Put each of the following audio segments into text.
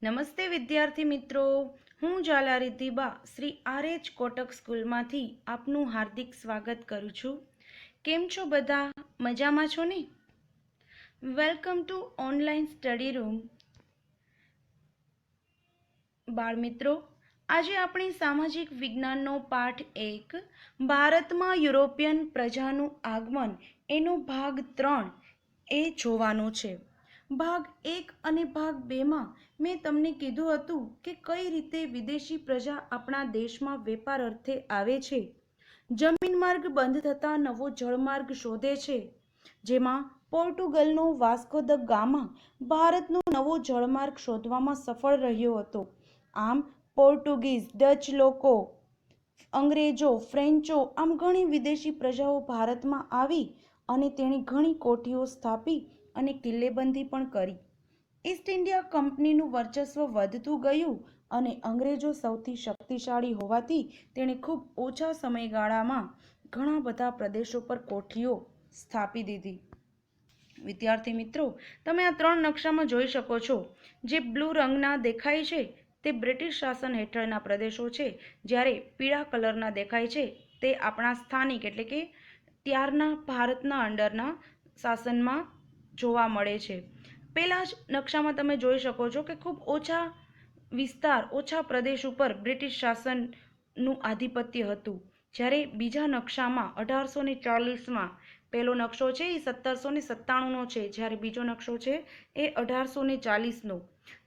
નમસ્તે વિદ્યાર્થી મિત્રો, હું ઝાલા રિદ્ધિબા શ્રી આર.એચ. કોટક સ્કૂલમાંથી આપનું હાર્દિક સ્વાગત કરું છું. કેમ છો બધા? મજામાં છો ને? Welcome to online study room. બાળમિત્રો, આજે આપણી સામાજિક વિજ્ઞાનનો પાઠ 1 ભારતમાં યુરોપિયન પ્રજાનું આગમન એનો ભાગ 3 એ જોવાનો છે. ભાગ 1 અને ભાગ 2માં મેં તમને કીધું હતું કે કઈ રીતે વિદેશી પ્રજા આપણા દેશમાં વેપાર અર્થે આવે છે, જમીન માર્ગ બંધ થતાં નવો જળમાર્ગ શોધે છે, જેમાં પોર્ટુગલનો વાસ્કો દ ગામા ભારતનો નવો જળમાર્ગ શોધવામાં સફળ રહ્યો હતો. આમ પોર્ટુગીઝ, ડચ લોકો, અંગ્રેજો, ફ્રેન્ચો આમ ઘણી વિદેશી પ્રજાઓ ભારતમાં આવી અને તેણે ઘણી કોઠીઓ સ્થાપી અને કિલ્લેબંધી પણ કરી. ઈસ્ટ ઇન્ડિયા કંપનીનું વર્ચસ્વ વધતું ગયું અને અંગ્રેજો સૌથી શક્તિશાળી હોવાથી તેણે ખૂબ ઓછા સમયગાળામાં ઘણા બધા પ્રદેશો પર કોઠીઓ સ્થાપી દીધી. વિદ્યાર્થી મિત્રો, તમે આ 3 નકશામાં જોઈ શકો છો. જે બ્લુ રંગના દેખાય છે તે બ્રિટિશ શાસન હેઠળના પ્રદેશો છે, જ્યારે પીળા કલરના દેખાય છે તે આપણા સ્થાનિક એટલે કે ત્યારના ભારતના અંડરના શાસનમાં જોવા મળે છે. પહેલા જ નકશામાં તમે જોઈ શકો છો કે ખૂબ ઓછા વિસ્તાર, ઓછા પ્રદેશ ઉપર બ્રિટિશ શાસનનું આધિપત્ય હતું, જ્યારે બીજા નકશામાં 1840માં પહેલો નકશો છે એ 1797નો છે, જ્યારે બીજો નકશો છે એ 1840નો.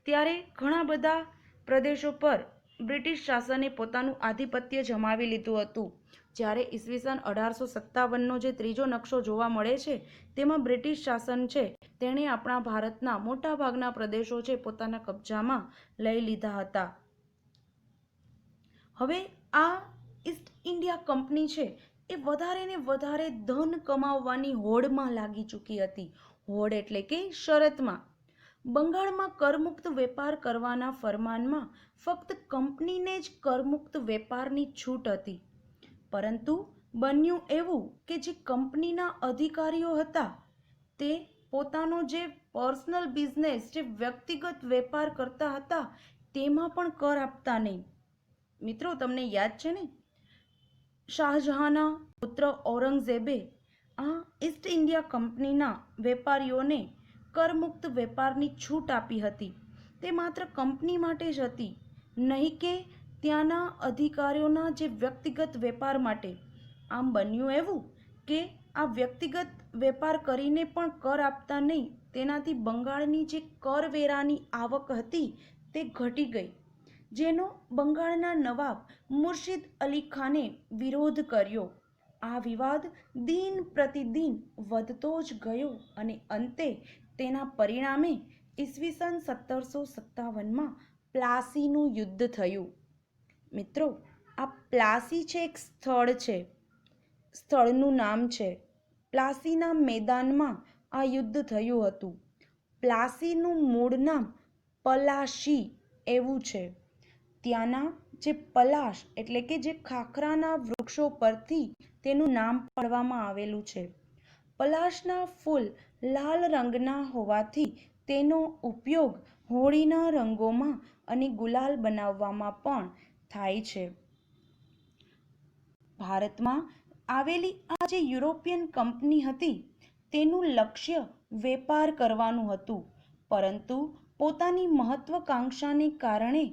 ત્યારે ઘણા બધા પ્રદેશો પર બ્રિટિશ શાસને પોતાનું આધિપત્ય જમાવી લીધું હતું. જ્યારે ઈસવીસન 1857નો જે ત્રીજો નકશો જોવા મળે છે તેમાં બ્રિટિશ શાસન છે તેણે આપણા ભારતના મોટાભાગના પ્રદેશો છે પોતાના કબજામાં લઈ લીધા હતા. હવે આ ઈસ્ટ ઇન્ડિયા કંપની છે એ વધારે ને વધારે ધન કમાવવાની હોડમાં લાગી ચૂકી હતી. હોડ એટલે કે શરતમાં. બંગાળમાં કરમુક્ત વેપાર કરવાના ફરમાનમાં ફક્ત કંપનીને જ કરમુક્ત વેપારની છૂટ હતી. પરંતુ બન્યું એવું કે જે કંપનીના અધિકારીઓ હતા તે પોતાનો જે પર્સનલ બિઝનેસ, જે વ્યક્તિગત વેપાર કરતા હતા તેમાં પણ કર આપતા નહીં. મિત્રો, તમને યાદ છે ને, શાહજહાંના પુત્ર ઔરંગઝેબે આ ઈસ્ટ ઇન્ડિયા કંપનીના વેપારીઓને કરમુક્ત વેપારની છૂટ આપી હતી. તે માત્ર કંપની માટે જ હતી, નહીં કે ત્યાંના અધિકારીઓના જે વ્યક્તિગત વેપાર માટે. આમ બન્યું એવું કે આ વ્યક્તિગત વેપાર કરીને પણ કર આપતા નહીં, તેનાથી બંગાળની જે કરવેરાની આવક હતી તે ઘટી ગઈ, જેનો બંગાળના નવાબ મુર્શિદ અલી ખાને વિરોધ કર્યો. આ વિવાદ દિન પ્રતિદિન વધતો જ ગયો અને અંતે તેના પરિણામે ઈસવીસન 1757માં પ્લાસીનું યુદ્ધ થયું. મિત્રો, આ પ્લાસી છે એક સ્થળ છે, સ્થળનું નામ છે. પ્લાસીના મેદાનમાં આ યુદ્ધ થયું હતું. પ્લાસીનું મૂળ નામ પલાશી એવું છે. ત્યાંના જે પલાશ એટલે કે જે ખાખરાના વૃક્ષો પરથી તેનું નામ પાડવામાં આવેલું છે. પલાશના ફૂલ લાલ રંગના હોવાથી તેનો ઉપયોગ હોળીના રંગોમાં અને ગુલાલ બનાવવામાં પણ થાય છે. ભારતમાં આવેલી આ જે યુરોપિયન કંપની હતી તેનું લક્ષ્ય વેપાર કરવાનું હતું, પરંતુ પોતાની મહત્વકાંક્ષાને કારણે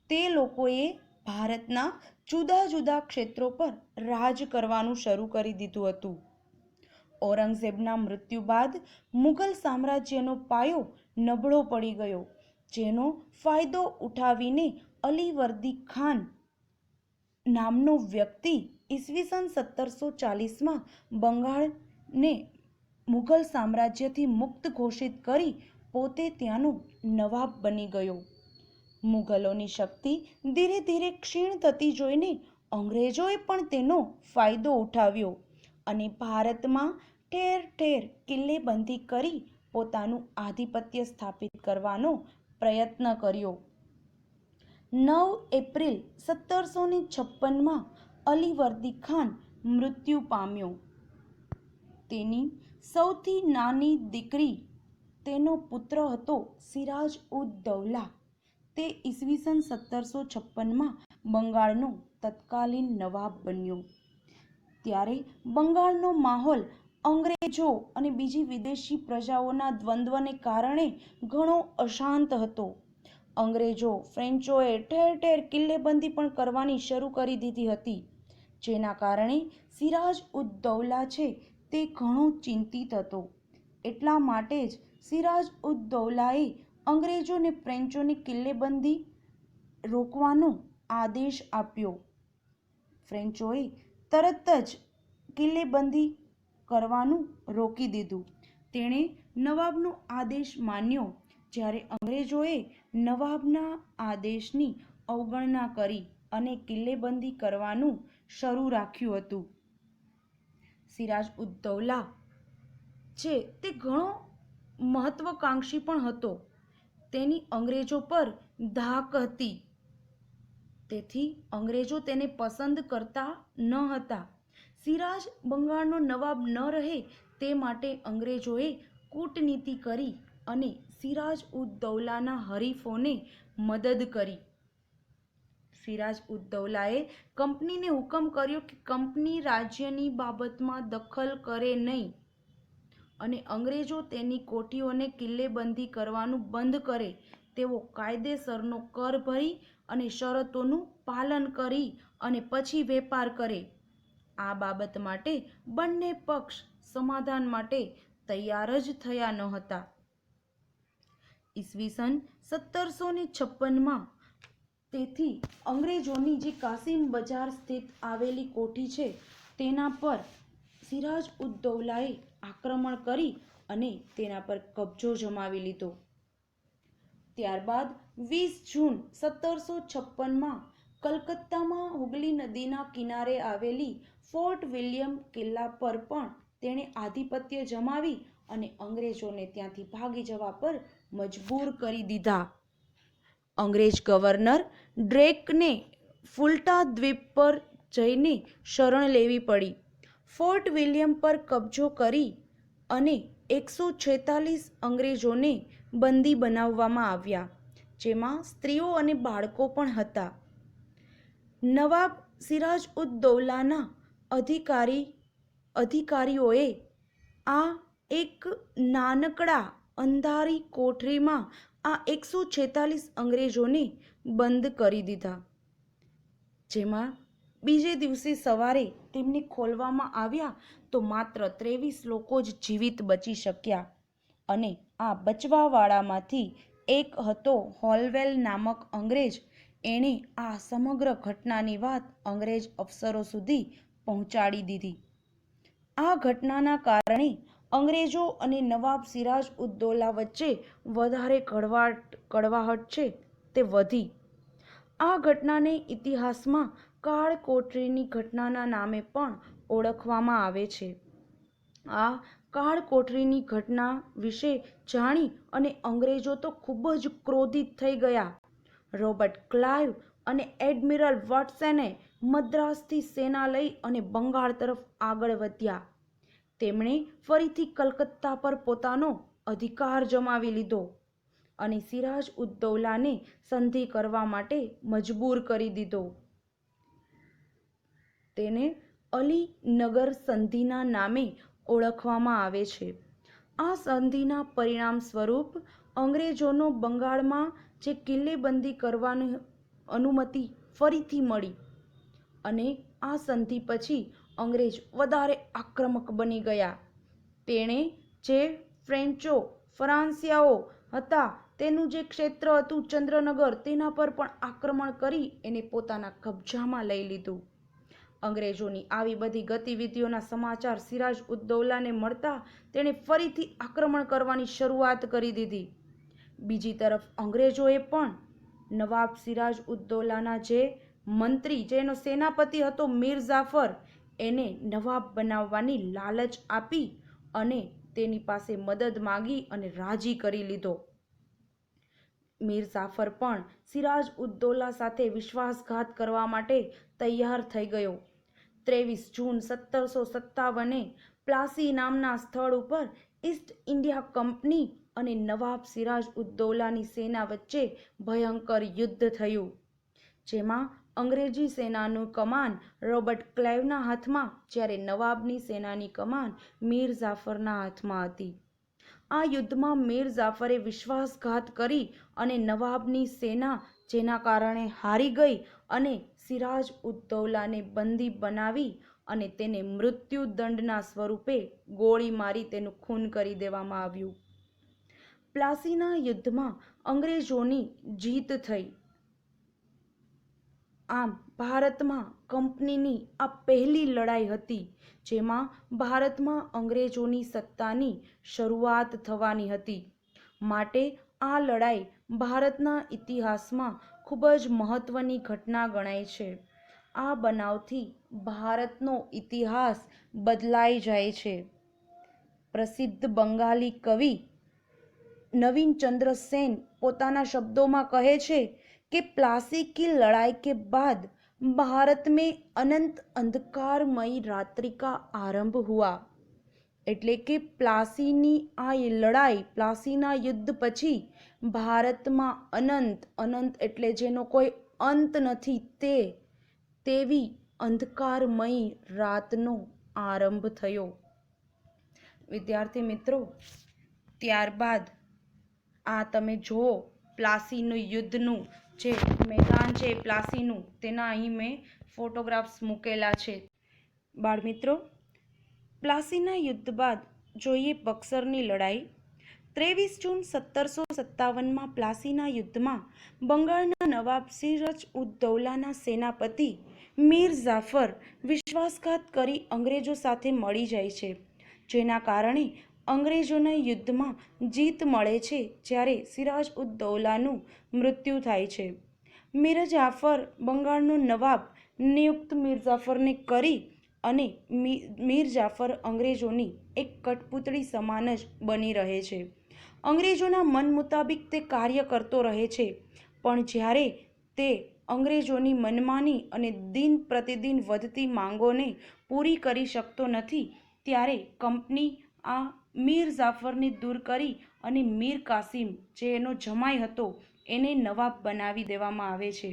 તે લોકોએ ભારતના જુદા જુદા ક્ષેત્રો પર રાજ કરવાનું શરૂ કરી દીધું હતું. ઔરંગઝેબના મૃત્યુ બાદ મુઘલ સામ્રાજ્યનો પાયો નબળો પડી ગયો, જેનો ફાયદો ઉઠાવીને અલીવર્દી ખાન નામનો વ્યક્તિ ઈસવીસન 1740માં બંગાળને મુઘલ સામ્રાજ્યથી મુક્ત ઘોષિત કરી પોતે ત્યાંનો નવાબ બની ગયો. મુઘલોની શક્તિ ધીરે ધીરે ક્ષીણ થતી જોઈને અંગ્રેજોએ પણ તેનો ફાયદો ઉઠાવ્યો અને ભારતમાં ઠેર ઠેર કિલ્લેબંધી કરી પોતાનું આધિપત્ય સ્થાપિત કરવાનો પ્રયત્ન કર્યો. 9 એપ્રિલ 1756માં અલીવર્દી ખાન મૃત્યુ પામ્યો. તેની સૌથી નાની દીકરી, તેનો પુત્ર હતો સિરાજ ઉદ દૌલા, તે ઈસવીસન 1756માં બંગાળનો તત્કાલીન નવાબ બન્યો. ત્યારે બંગાળનો માહોલ અંગ્રેજો અને બીજી વિદેશી પ્રજાઓના દ્વંદ્વને કારણે ઘણો અશાંત હતો. અંગ્રેજો ફ્રેન્ચોએ ઠેર ઠેર કિલ્લેબંધી પણ કરવાની શરૂ કરી દીધી હતી, જેના કારણે સિરાજ ઉદ દૌલા છે તે ઘણો ચિંતિત હતો. એટલા માટે જ સિરાજ ઉદ દૌલાએ અંગ્રેજોને ફ્રેન્ચોની કિલ્લેબંધી રોકવાનો આદેશ આપ્યો. ફ્રેન્ચોએ તરત જ કિલ્લેબંધી કરવાનું રોકી દીધું. તેણે નવાબનો આદેશ માન્યો, જ્યારે અંગ્રેજોએ નવાબના આદેશની અવગણના કરી અને કિલ્લેબંધી કરવાનું શરૂ રાખ્યું હતું. સિરાજ ઉદ દૌલા છે તે ઘણો મહત્વકાંક્ષી પણ હતો. તેની અંગ્રેજો પર ધાક હતી, તેથી અંગ્રેજો તેને પસંદ કરતા ન હતા. સિરાજ બંગાળનો નવાબ ન રહે તે માટે અંગ્રેજોએ કૂટનીતિ કરી અને સિરાજ ઉદ દૌલાના હરીફોને મદદ કરી. સિરાજ ઉદ દૌલાએ કંપનીને હુકમ કર્યો કે કંપની રાજ્યની બાબતમાં દખલ કરે નહીં અને અંગ્રેજો તેની કોઠીઓને કિલ્લેબંધી કરવાનું બંધ કરે તેવો કાયદેસરનો કર ભરી અને શરતોનું પાલન કરી અને પછી વેપાર કરે. આ બાબત માટે બંને પક્ષ સમાધાન માટે તૈયાર જ થયા ન હતા. ઈસવીસન 1756માં તેથી અંગ્રેજોની જે કાસિમ બજાર સ્થિત આવેલી કોઠી છે તેના પર સિરાજ ઉદ દૌલાએ આક્રમણ કરી અને તેના પર કબજો જમાવી લીધો. ત્યારબાદ 20 જૂન 1756માં કલકત્તામાં હુગલી નદીના કિનારે આવેલી ફોર્ટ વિલિયમ કિલ્લા પર પણ તેણે આધિપત્ય જમાવી અને અંગ્રેજોને ત્યાંથી ભાગી જવા પર મજબૂર કરી દીધા. અંગ્રેજ ગવર્નર ડ્રેકને ફુલ્ટા દ્વીપ પર જઈને શરણ લેવી પડી. ફોર્ટ વિલિયમ પર કબજો કરી અને 146 અંગ્રેજોને બંદી બનાવવામાં આવ્યા, જેમાં સ્ત્રીઓ અને બાળકો પણ હતા. નવાબ સિરાજ ઉદ દૌલાના અધિકારીઓએ આ એક નાનકડા અંધારી કોઠરીમાં આ 146 અંગ્રેજોને બંધ કરી દીધા, જેમાં બીજે દિવસે સવારે તેમને ખોલવામાં આવ્યા તો માત્ર 23 લોકો જ જીવિત બચી શક્યા અને આ બચવાવાળામાંથી એક હતો હોલવેલ નામક અંગ્રેજ. એણે આ સમગ્ર ઘટનાની વાત અંગ્રેજ અફસરો સુધી પહોંચાડી દીધી. આ ઘટનાના કારણે અંગ્રેજો અને નવાબ સિરાજ ઉદ દૌલા વચ્ચે વધારે કડવાહટ છે તે વધી. આ ઘટનાને ઇતિહાસમાં કાળ કોઠરીની ઘટનાના નામે પણ ઓળખવામાં આવે છે. આ કાળ કોઠરીની ઘટના વિશે જાણી અને અંગ્રેજો તો ખૂબ જ ક્રોધિત થઈ ગયા. રોબર્ટ ક્લાઇવ અને એડમિરલ વોટસને મદ્રાસથી સેના લઈ અને બંગાળ તરફ આગળ વધ્યા. તેમણે ફરીથી કલકત્તા પર પોતાનો અધિકાર જમાવી લીધો અને સિરાજ ઉદ દૌલાને સંધિ કરવા માટે મજબૂર કરી દીધો. તેને અલીનગર સંધિના નામે ઓળખવામાં આવે છે. આ સંધિના પરિણામ સ્વરૂપ અંગ્રેજોનો બંગાળમાં જે કિલ્લેબંધી કરવાની અનુમતિ ફરીથી મળી અને આ સંધિ પછી અંગ્રેજ વધારે આક્રમક બની ગયા. તેણે જે ફ્રાંસિયાઓ હતા તેનું જે ક્ષેત્ર હતું ચંદ્રનગર, તેના પર પણ આક્રમણ કરી એને પોતાના કબજામાં લઈ લીધું. અંગ્રેજોની આવી બધી ગતિવિધિઓના સમાચાર સિરાજ ઉદ દૌલાને મળતા તેણે ફરીથી આક્રમણ કરવાની શરૂઆત કરી દીધી. બીજી તરફ અંગ્રેજોએ પણ નવાબ સિરાજ ઉદ દૌલાના જે મંત્રી, જેનો સેનાપતિ હતો મીર જાફર, એને નવાબ બનાવવાની લાલચ આપી અને તેની પાસે મદદ માગી અને રાજી કરી લીધો. મીર જાફર પણ સિરાજ ઉદ દૌલા સાથે વિશ્વાસઘાત કરવા માટે તૈયાર થઈ ગયો. 23 જૂન 1757 પ્લાસી નામના સ્થળ ઉપર ઈસ્ટ ઇન્ડિયા કંપની અને નવાબ સિરાજ ઉદ્દૌલાની સેના વચ્ચે ભયંકર યુદ્ધ થયું, જેમાં અંગ્રેજી સેનાનું કમાન રોબર્ટ ક્લાઇવના હાથમાં જ્યારે નવાબની સેનાની કમાન મીર જાફરના હાથમાં હતી. આ યુદ્ધમાં મીર જાફરે વિશ્વાસઘાત કરી અને નવાબની સેના જેના કારણે હારી ગઈ અને સિરાજ ઉદ્દૌલાને બંદી બનાવી અને તેને મૃત્યુદંડના સ્વરૂપે ગોળી મારી તેનું ખૂન કરી દેવામાં આવ્યું. પ્લાસીના યુદ્ધમાં અંગ્રેજોની જીત થઈ. આમ ભારતમાં કંપનીની આ પહેલી લડાઈ હતી જેમાં ભારતમાં અંગ્રેજોની સત્તાની શરૂઆત થવાની હતી. માટે આ લડાઈ ભારતના ઇતિહાસમાં ખૂબ જ મહત્વની ઘટના ગણાય છે. આ બનાવથી ભારતનો ઇતિહાસ બદલાઈ જાય છે. પ્રસિદ્ધ બંગાળી કવિ નવીનચંદ્ર સેન પોતાના શબ્દોમાં કહે છે कि प्लासी की लड़ाई के बाद भारत में अनंत अंधकारमयी रात्रि का आरंभ हुआ. એટલે કે પ્લાસીની આ લડાઈ, પ્લાસીના યુદ્ધ પછી ભારતમાં અનંત એટલે જેનો કોઈ અંત નથી તેવી અંધકારમયી રાતનો આરંભ થયો. વિદ્યાર્થી મિત્રો, ત્યારબાદ આ તમે જુઓ પ્લાસીનું યુદ્ધનું જે મેદાન છે પ્લાસીનું, તેના અહીં મેં ફોટોગ્રાફ્સ મૂકેલા છે. બાળમિત્રો, પ્લાસીના યુદ્ધ બાદ જોઈએ બક્સરની લડાઈ. 23 જૂન 1757માં પ્લાસીના યુદ્ધમાં બંગાળના નવાબ સિરાજ ઉદ્દૌલાના સેનાપતિ મીર જાફર વિશ્વાસઘાત કરી અંગ્રેજો સાથે મળી જાય છે, જેના કારણે અંગ્રેજોના યુદ્ધમાં જીત મળે છે જ્યારે સિરાજ ઉદ્દૌલાનું મૃત્યુ થાય છે. મીર જાફર બંગાળનો નવાબ નિયુક્ત મીર જાફરને કરી અને મીર જાફર અંગ્રેજોની એક કઠપૂતળી સમાન જ બની રહે છે. અંગ્રેજોના મન મુતાબિક તે કાર્ય કરતો રહે છે, પણ જ્યારે તે અંગ્રેજોની મનમાની અને દિન પ્રતિદિન વધતી માંગોને પૂરી કરી શકતો નથી ત્યારે કંપની આ મીર જાફરને દૂર કરી અને મીર કાસિમ જે એનો જમાઈ હતો એને નવાબ બનાવી દેવામાં આવે છે.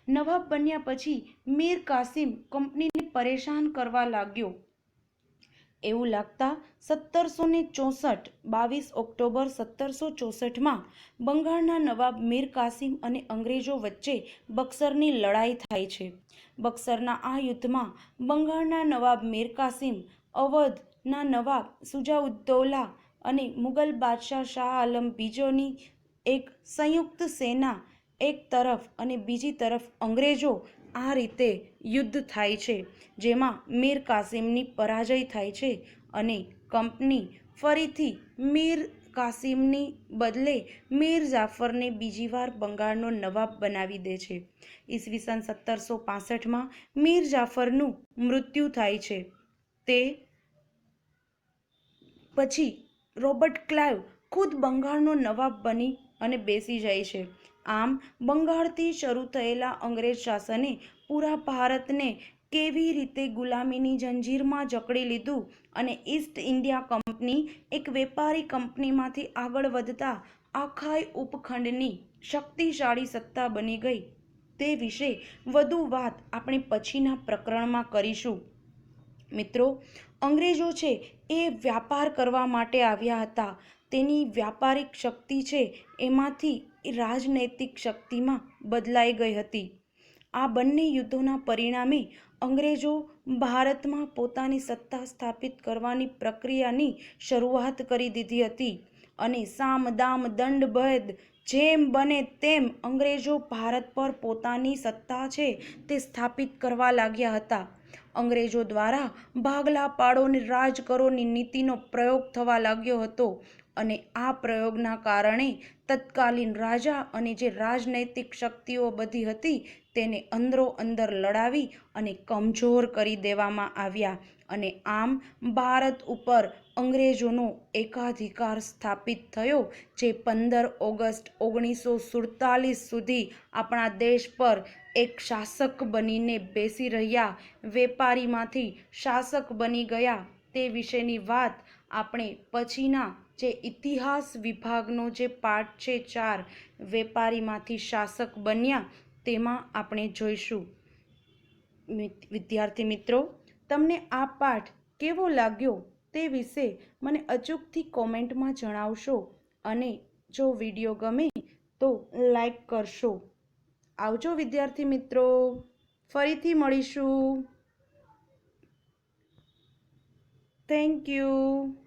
નવાબ બન્યા પછી મીર કાસિમ કંપનીને પરેશાન કરવા લાગ્યો. એવું લાગતા 1764 22 ઓક્ટોબર 1764માં બંગાળના નવાબ મીર કાસિમ અને અંગ્રેજો વચ્ચે બક્સરની લડાઈ થાય છે. બક્સરના આ યુદ્ધમાં બંગાળના નવાબ મીર કાસિમ, અવધના નવાબ સુજાઉદ્દૌલા અને મુગલ બાદશાહ શાહ આલમ બીજોની એક સંયુક્ત સેના એક તરફ અને બીજી તરફ અંગ્રેજો, આ રીતે યુદ્ધ થાય છે, જેમાં મીર કાસિમની પરાજય થાય છે અને કંપની ફરીથી મીર કાસિમની બદલે મીર જાફરને બીજી વાર બંગાળનો નવાબ બનાવી દે છે. ઈસવીસન 1765માં મીર જાફરનું મૃત્યુ થાય છે. તે પછી રોબર્ટ ક્લાઇવ ખુદ બંગાળનો નવાબ બની અને બેસી જાય છે. આમ બંગાળથી શરૂ થયેલા અંગ્રેજ શાસને પૂરા ભારતને કેવી રીતે ગુલામીની જંજીરમાં જકડી લીધું અને ઈસ્ટ ઇન્ડિયા કંપની એક વેપારી કંપનીમાંથી આગળ વધતા આખાય ઉપખંડની શક્તિશાળી સત્તા બની ગઈ, તે વિશે વધુ વાત આપણે પછીના પ્રકરણમાં કરીશું. મિત્રો, અંગ્રેજો છે એ વ્યાપાર કરવા માટે આવ્યા હતા. તેની વ્યાપારિક શક્તિ છે એમાંથી રાજનૈતિક શક્તિમાં બદલાઈ ગઈ હતી. આ બંને યુદ્ધોના પરિણામે અંગ્રેજો ભારતમાં પોતાની સત્તા સ્થાપિત કરવાની પ્રક્રિયાની શરૂઆત કરી દીધી હતી અને સામ દામ દંડ ભેદ જેમ બને તેમ અંગ્રેજો ભારત પર પોતાની સત્તા છે તે સ્થાપિત કરવા લાગ્યા હતા. અંગ્રેજો દ્વારા ભાગલા પાડોને રાજ કરોની નીતિનો પ્રયોગ થવા લાગ્યો હતો અને આ પ્રયોગના કારણે તત્કાલીન રાજા અને જે રાજનૈતિક શક્તિઓ બધી હતી તેને અંદરો અંદર લડાવી અને કમજોર કરી દેવામાં આવ્યા અને આમ ભારત ઉપર અંગ્રેજોનો એકાધિકાર સ્થાપિત થયો, જે 15 ઓગસ્ટ 1947 સુધી આપણા દેશ પર એક શાસક બનીને બેસી રહ્યા, વેપારીમાંથી શાસક બની ગયા. તે વિશેની વાત આપણે પછીના જે ઇતિહાસ વિભાગનો જે પાઠ છે 4 વેપારીમાંથી શાસક બન્યા તેમાં આપણે જોઈશું. વિદ્યાર્થી મિત્રો, તમને આ પાઠ કેવો લાગ્યો તે વિશે મને અચૂકથી કોમેન્ટમાં જણાવશો અને જો વિડીયો ગમે તો લાઈક કરશો. આવજો વિદ્યાર્થી મિત્રો, ફરીથી મળીશું. Thank you.